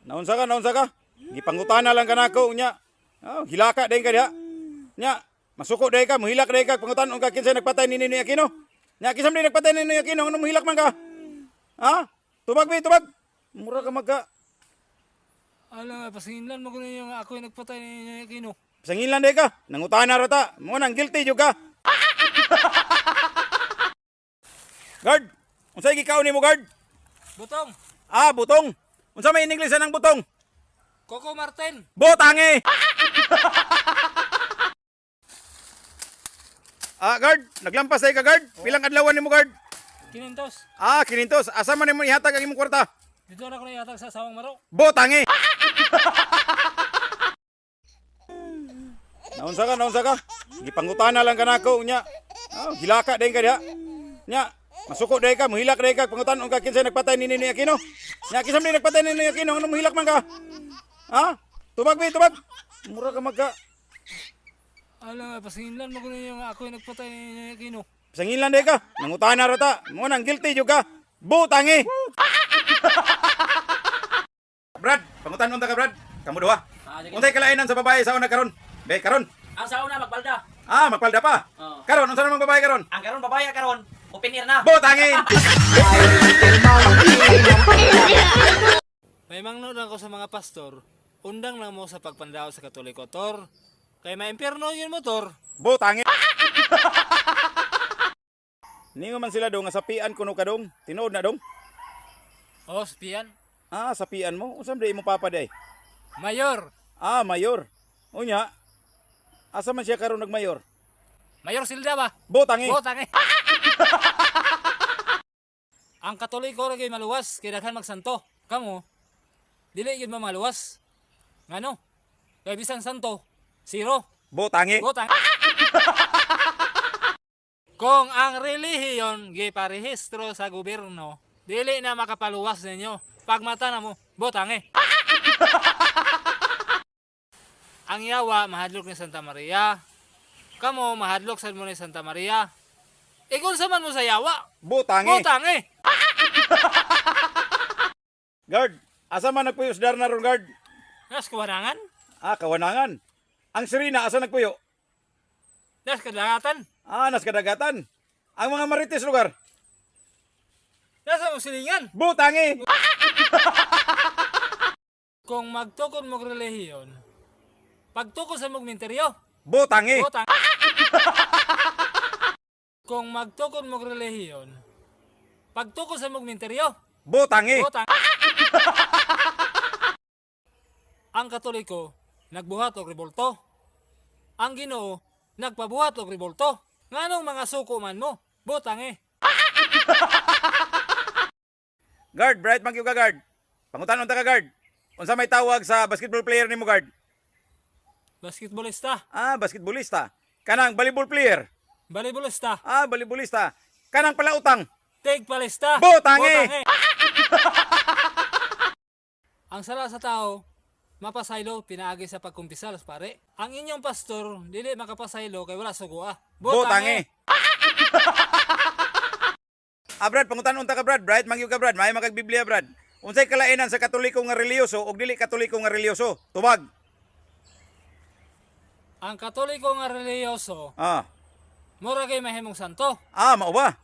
Naunsa ka? Gipangutana lang kanako nya. Oh, hilaka day ka diha. Nya, masuko day ka, mohilak day ka pangutan-on ka kinsa nagpatay ni Ninoy Aquino. Nya kisam day nagpatay ni Ninoy Aquino, ano mohilak man ka? Ha? Tubag. Mura ka magka. Ala, pasinlan mo ko yung ako yung nagpatay ni Aquino. Sangilan day ka. Nangutana ra ta. Mo nang guilty jud ka. Guard, unsay gikaon nimo guard? Butong, Butong. Unsa may in English nang butong? Coco Martin. Botangi. Guard, naglampas day ka guard. Pilang adlaw nimo guard? Kinintos. Kinintos. Asa man nimo ihatag ang imong kwarta? Dito na ko na yatag sa sawang maro. Botangi. Naunsa ka? Gipangutana lang kanako nya. Hilaka day ka diha. Nya, masuko day ka, mohilak day ka pangutan-on ka kinsa nagpatay ni Ninoy Aquino. Nya kisam day nagpatay ni Ninoy Aquino, ano mohilak man ka? Ha? Tubag. Mura ka magka. Ala, pasinlan mo ko yung ako yung nagpatay ni Aquino. Sangilan day ka. Nangutana ra ta. Mo nang guilty jud ka. Botangi. Brad, pangutan-on ta ka Brad. Kamu duha. Unsay kalainan sa babae sa una karon? Karon. Ang sa una magbalda. Magpalda pa. Oo. Karon unsa namang babae karon? Ang karon babae karon, open ear na. Botangi. May mangnud ako sa mga pastor, undang lang mo sa pagpandao sa Katoliko, Tor. Kay maimpyerno yun mo, Tor. Botangi. Ningo man sila dong nga sapian kuno ka dong. Tinuod na dong. O, spian. Sapian mo. Unsam day mo papa day? Mayor. Mayor. Unya. Asa man siya karon nagmayor? Mayor Silda ba? Botangi. Botang eh. Ang Katoliko rin kayo maluwas, kaya daghan magsanto. Kamu, dili yun mo maluwas. Ngano? Kaya bisan santo, zero. Botangi. Botang. Kung ang relihiyon giparehistro sa gobyerno, dili na makapaluwas ninyo. Pagmata na mo, botang eh. Ang yawa, mahadlok ni Santa Maria. Kamo, mahadlok sa mo ni Santa Maria. Kung sa man mo sa yawa, Botangi. botang eh. Guard. Asa man nagpuyo sa darna ron guard? Nas kawanangan, Kawanangan. Ang Serena asa nagpuyo? nas kadagatan, Nas kadagatan. Ang mga marites lugar? nasa musilingan. Botangi. Kung magtukod mo relihiyon, pagtukod sa mong minteryo, Botangi. botang. Kung magtukod mo relihiyon, pagtukod sa mong minteryo, Botangi. botang. Ang Katoliko, nagbuhat og rebolto. Ang Ginoo, nagpabuhat og rebolto. Nganong mga suko man mo, botang eh. Guard, bright man gyud ka guard. Pangutan-on ta ka guard. Unsa may tawag sa basketball player nimo guard? Basketballista, Basketballista. Kanang volleyball player. volleyballista, Volleyballista. Kanang palautang. tigpalista, Botang eh. Ang sala sa tao, mapasaylo pinaagi sa pagkumpisal, pare. Ang inyong pastor, dili makapasaylo kay wala sugua. Botangi. Brad, pangutan-on ta ka Brad. Bright man gyud ka Brad. May magagbiblia Brad. Unsay kalainan sa Katoliko nga reliyoso ug dili Katoliko nga reliyoso? Tubag. Ang Katoliko nga reliyoso, mura kay mahimong santo. Mao ba?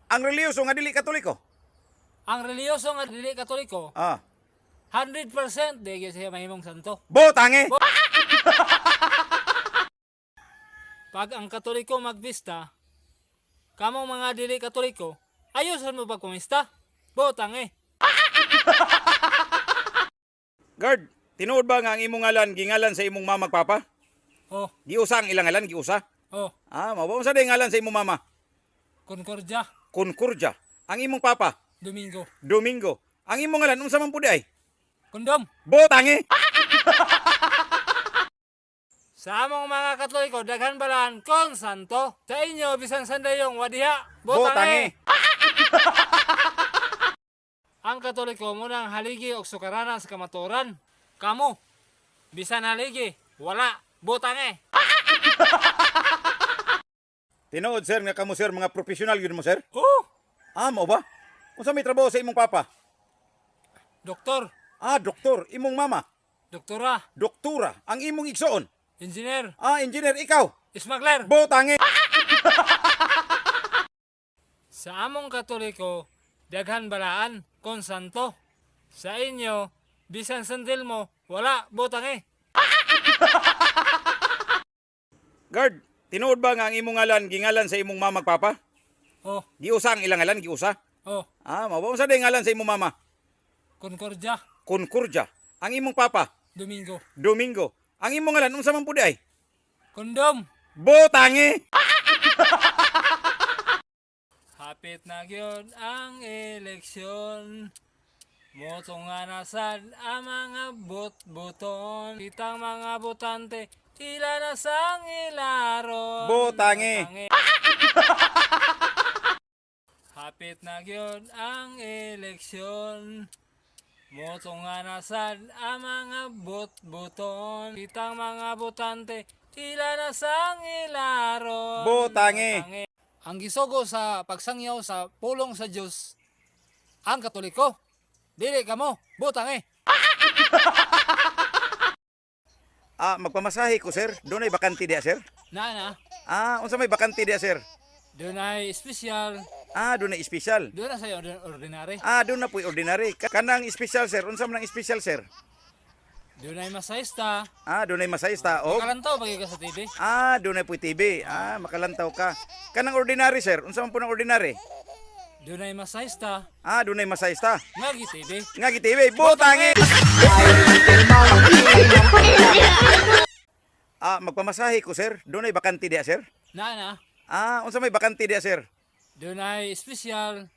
Ang reliyoso nga dili Katoliko. Ang reliyoso nga dili Katoliko, 100% di gyud siya mahimong santo. Botangi. Pag ang Katoliko magbista, kamong mga dili Katoliko, ayusan mo pag kumista. Botang eh. Guard, tinuod ba nga ang imong ngalan gingalan sa imong mama papa? Oh, Giusa ang ilang ngalan, giusa. oh, Mao ba unsa day ngalan sa imong mama? Concordia, Concordia. Ang imong papa, Domingo, Domingo. Ang imong ngalan unsa man pud ay? Kondom. Botangi. Sa among mga Katoliko, daghan balaan kon santo. Sa inyo, bisan sandayong wadiha. Botangi. Ang Katoliko mo nang haligi og sukaranan sa kamaturan. Kamo, bisan haligi, wala. Botangi. Tinuod sir nga kamo sir mga professional gyud mo sir? Oh, Mao ba? Unsa may trabaho sa imong papa? doktor. doktor, imong mama. doktora, Doktura, ang imong igsoon. engineer, Engineer, ikaw. smuggler. Butangi. Sa among Katoliko, daghan balaan kon santo. Sa inyo, bisan sandil mo, wala botang. Guard, tinuod ba nga ang imong ngalan gingalan sa imong mama papa? Oh, Giusa ang ilang ngalan, giusa. oh, Mao sa day ngalan sa imong mama? Concordia, Concordia. Ang imong papa? Domingo, Domingo. Ang imong ngalan unsa man pud ay? kondom. Butangi. Hapit na gyud ang eleksyon. Moto nga nasad ang mga bot-boton. Kitang mga botante, tila na sang ilaron. Butangi. Hapit na gyud ang eleksyon. Moto nga nasad ang mga bot-boton. Kitang mga botante, tila na sang ilaron. Butangi. Ang gisugo sa pagsangyaw sa pulong sa Dios ang Katoliko. Dili kamo, butang. Magpamasahe ko sir. Doon ay bakante diya sir. Na, Unsa may bakante diya sir? doon ay espesyal, Doon ay special. doon na sa ordinary. Doon na po'y ordinary. Kanang special sir. Unsa man ang special sir? Doon ay masayista, Doon ay masayista. O. kalantaw pagi ka sa TV. Doon ay po'y TV. Makalantaw ka. Kanang ordinary sir. Unsa man po ng ordinary? Doon ay masayista, Doon ay masayista. ngagi TV. Nga gitibi, butangi! Magpamasahe ko sir. Doon ay bakante diya sir. Na, Unsa may bakante diya sir? doon ay espesyal,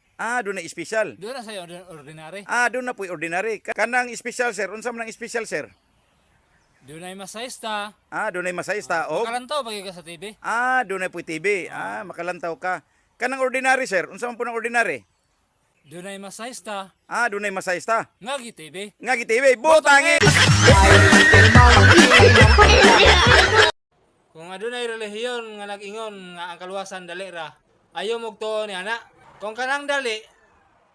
Doon ay special. doon na sa ordinary. Doon na po'y ordinary. Kanang special sir. Unsa man ang special sir? Doon ay masayista, Doon ay masayista. O. kalantaw pagi ka sa TV. Doon ay po'y TV. Makalantaw ka. Kanang ordinary sir. Unsa man po ng ordinary? Doon ay masayista, Doon ay masayista. ngagi TV. Nga gitibi, butangi! Kung adunay relihiyon nga nag-ingon nga ang kaluwasan dali ra, ayo mog tuo ni ana. Kung kanang dali,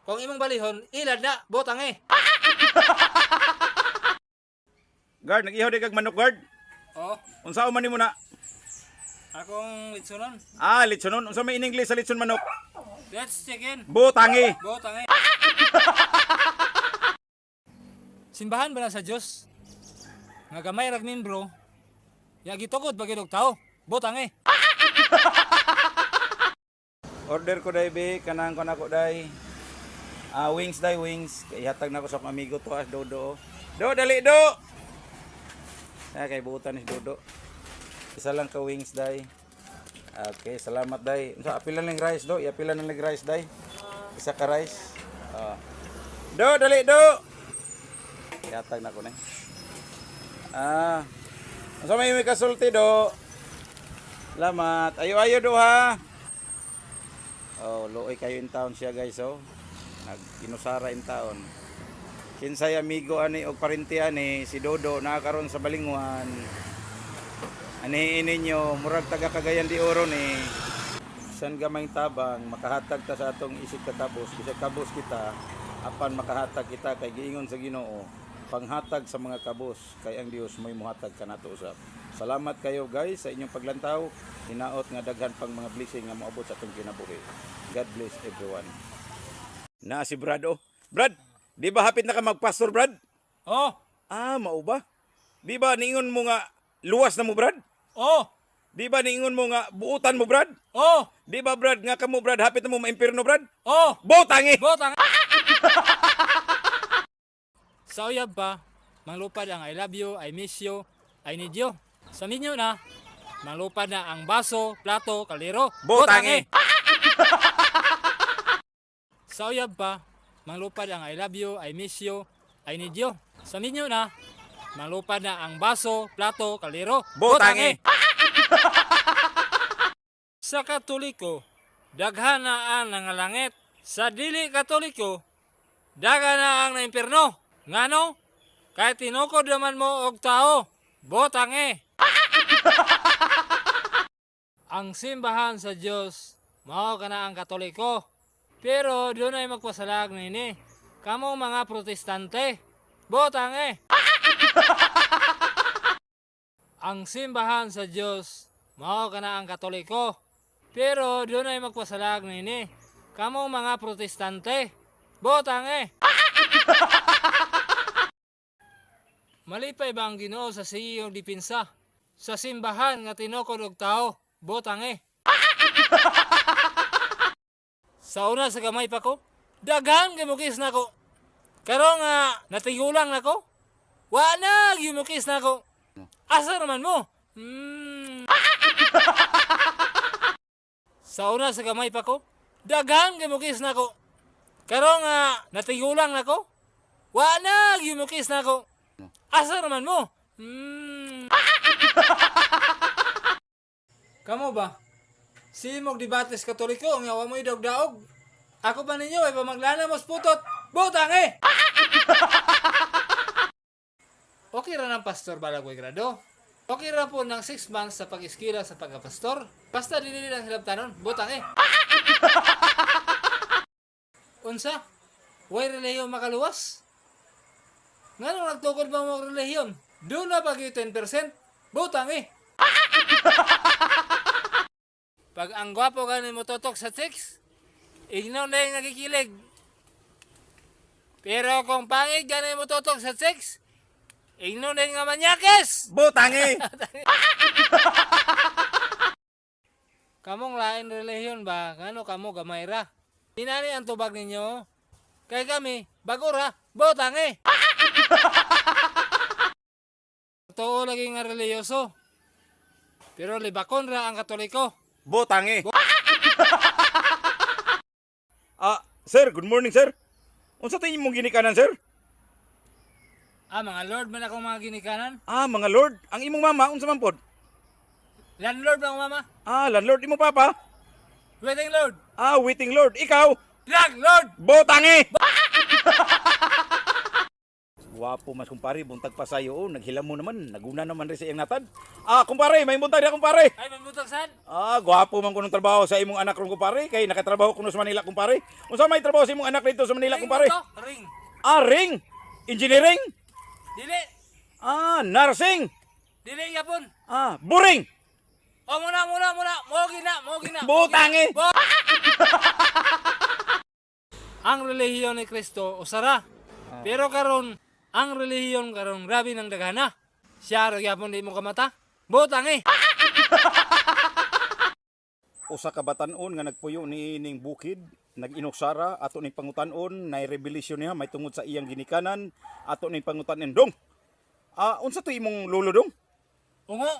kung imong balihon, ilad na, botang. Guard, nag-ihaw di kag manok guard. Oh, Unsa man nimo na? akong litsunon. Litsonon. Unsa may in English sa litson manok? Let's check in. Butangi. Botang. Simbahan ba na sa Dios? Nga gamay rag membro, ya gitugod bagay og tao, botang. Order ko dai be, kanang ko nako dai. Wings dai, wings. Ihatag na ko sa akong amigo to Dodo. Do dali do. Kay buutan ni Dodo. Isa lang ka wings dai. Okay, salamat dai. Unsa apilan ng rice do? Iapilan ng rice dai. Isa ka rice. Do dali do. Ihatag na ko ni. Unsa may kasulti do? Salamat. Ayo do ha. Looy kayo in town siya guys nag-inusara in town. Kinsay amigo ani og parente ani si Dodo nakakaron sa Balingwan. Ani ninyo murag taga Cagayan de Oro ni. San gamay tabang makahatag ta sa atong isig katabos bisag kabos kita apan makahatag kita kay giingon sa Ginoo panghatag sa mga kabos kay ang Dios may muhatag kanato usab. Salamat kayo guys sa inyong paglantaw. Hinaot nga daghan pang mga blessing nga moabot sa atong kinabuhi. God bless everyone. Na si Brad Brad, di ba hapit na ka magpastor Brad? Oh, Mao ba? Di ba niingon mo nga luwas na mo Brad? oh, Di ba niingon mo nga buutan mo Brad? oh, Di ba Brad nga kamo Brad hapit na mo maimpirno Brad? oh, Botangi. botang. Sa uyab pa, manglupad ang I love you, I miss you, I need you. Sa minyo na, manglupad na ang baso, plato, kalero, Botangi. Sa uyab pa, manglupad ang I love you, I miss you, I need you. Sa minyo na, manglupad na ang baso, plato, kalero, Botangi. Sa Katoliko, daghan na ang nangalangit. Sa dili Katoliko, daghan na ang naimpirno. Ngano? Kay tinukod naman mo og tao, botangi. Ang simbahan sa Dios mao kana ang Katoliko. Pero doon ay magpasalag nini. Kamo mga protestante, Botang Ang simbahan sa Diyos, mao ka na ang Katoliko. Pero doon ay magpasalag nini. Kamo mga protestante. Botang Malipay ba ang Ginoo sa siyong dipinsa? Sa simbahan nga tinukod og tao. Botang Sa una sa gamay pa ko, daghan gimukis na ko. Karon nga natigulang na ko. Wa na gimukis na ko. Asa naman mo? Sa una sa gamay pa ko, daghan gimukis na ko. Karon nga natigulang na ko. Wa na gimukis na ko. Asa naman mo? Kamo ba? Simog dibates Katoliko nga wa mo idog-daog. Ako ba ninyo ay pamaglana mos putot? Butang Okay ra ng pastor balagoy grado. Okay ra po ng 6 months sa pag-iskila sa pagkapastor. Basta dili lang hilabtanon. Butang Unsa? Way relihiyon makaluwas? Nga nung nagtukod ba mo relihiyon? Doon na pag 10%? Butang Pag ang gwapo ka mo totok sa chicks, ignaw na yung nakikilig. Pero kung pangit ka mo totok sa chicks, ignaw na yung nga manyakis! Butang Kamong lain relihiyon ba? Kano kamo gamay ra? Tinani ang tubag ninyo. Kay kami, bago ra, botang Totoo lagi nga reliyoso. Pero libakon ra ang Katoliko. Butang Sir, good morning sir. Unsa tayo imong ginikanan sir? Mga lord man akong mga ginikanan. Mga lord, ang imong mama unsa man pod? Landlord ba ang mama? Landlord imo papa? Wedding lord. Waiting lord. Ikaw? Drug lord! Botang Wapo mas kumpare, buntag pa sayo. Naghilam mo naman, naguna naman rin sa iyang natad. Kumpare, may buntag na kumpare. Ay, mamutag saan? Gwapo man kunong trabaho sa imong anak ron kumpare. Kay nakatrabaho kuno sa Manila kumpare. Unsa may trabaho sa imong anak dito sa Manila kumpare? Ring. Ring. Engineering. Dili. Nursing. Dili yapon. Buring. Muna. Mo gina. Butang Ang relihiyon ni Kristo usara. Pero karon ang relihiyon karon grabe ng daghana. Siya ra gyapon di mo kamata. Butang Usa ka batan-on nga nagpuyo ni ining bukid, nag-inuksara ato ning pangutan-on nay rebelisyon niya may tungod sa iyang ginikanan ato ning pangutan-on dong. Unsa to imong lulo dong? Ungo.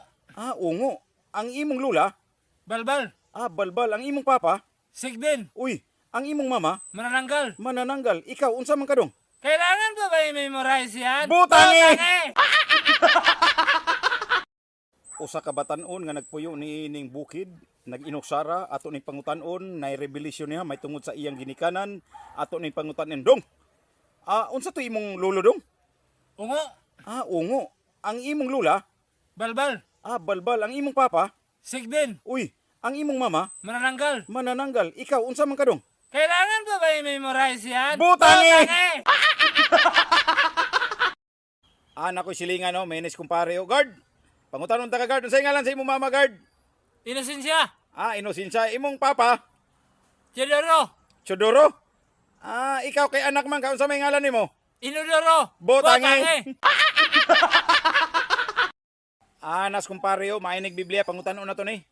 Ungo. Ang imong lula? Balbal. Balbal. Ang imong papa? Sigden. Uy, ang imong mama? Manananggal. Manananggal. Ikaw, unsa man ka dong? Kailangan ba ba i-memorize yan? Butang Usa ka batan-on nga nagpuyo ni ining bukid, nag-inuksara ato ning pangutan-on nay rebelisyon niya may tungod sa iyang ginikanan ato ning pangutan-on dong. Unsa to imong lulo dong? Ungo. Ungo. Ang imong lula? Balbal. Balbal. Ang imong papa? Sigden. Uy, ang imong mama? Manananggal. Manananggal. Ikaw, unsa man ka dong? Kailangan ba ba i-memorize yan? Butang Anak ko silingan no, menes kumpare o guard. Pangutanon ta ka guard, unsay ngalan sa imong mama guard? Inosensya. Inosensya. Imong papa? Chodoro. Chodoro? Ikaw kay anak man ka, unsa may ngalan nimo? Inodoro. Butang Nas kumpare o, mainig Biblia, pangutanon na to ni.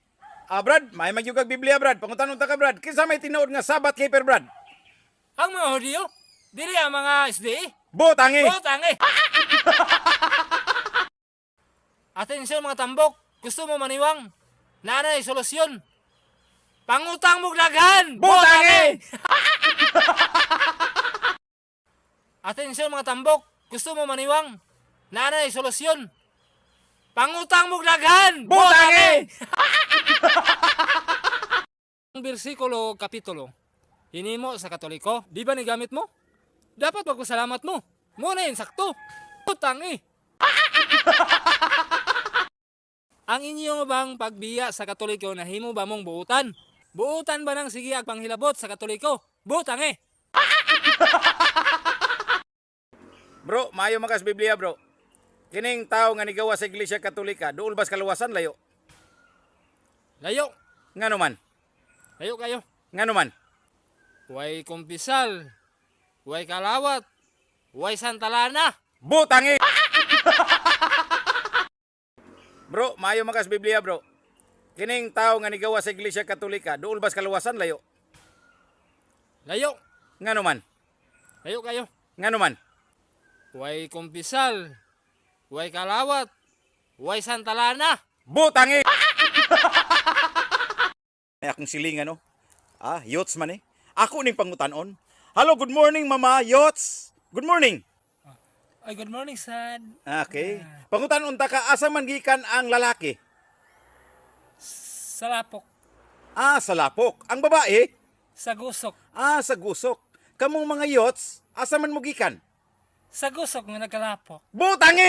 Brad, may magyugag Biblia Brad, pangutanon ta ka Brad. Kinsa may tinuod nga Sabbath keeper Brad? Ang mga Hudyo? Dili ang mga SDA? Butang Atensyon mga tambok, gusto mo maniwang? Nanay solusyon. Pangutang mo daghan. Butang Atensyon mga tambok, gusto mo maniwang? Nanay solusyon. Pangutang mo daghan. Butang Ang bersikulo kapitulo hinimo sa Katoliko, di ba ni gamit mo? Dapat magpasalamat mo. Muna yun sakto. Butang Ang inyong bang pagbiya sa Katoliko na himo ba mong buutan? Buutan ba ng sige ag panghilabot sa Katoliko? Butang Bro, maayo man ka sa Biblia, bro. Kining tao nga nigawa sa Iglesia Katolika, duol bas kaluwasan layo. Layo. Ngano man? Layo kayo. Ngano man? Way kumpisal. Way kalawat. Way santalana. Butangi! Bro, maayo man ka sa Biblia, bro. Kining tao nga nigawa sa Iglesia Katolika, duol bas kaluwasan layo. Layo. Ngano man? Layo kayo. Ngano man? Way kumpisal. Way kalawat. Way santalana. Butangi! Ay akong siling ano? Yots man eh. Ako ning pangutanon. Hello, good morning mama, Yots. Good morning. Ay, good morning, son. Okay. Pangutanon ta ka, asa man gikan ang lalaki? Sa lapok. Sa lapok. Ang babae? Sa gusok. Sa gusok. Kamong mga Yots, asa man mo gikan? Sa gusok nga nagkalapok. Butangi!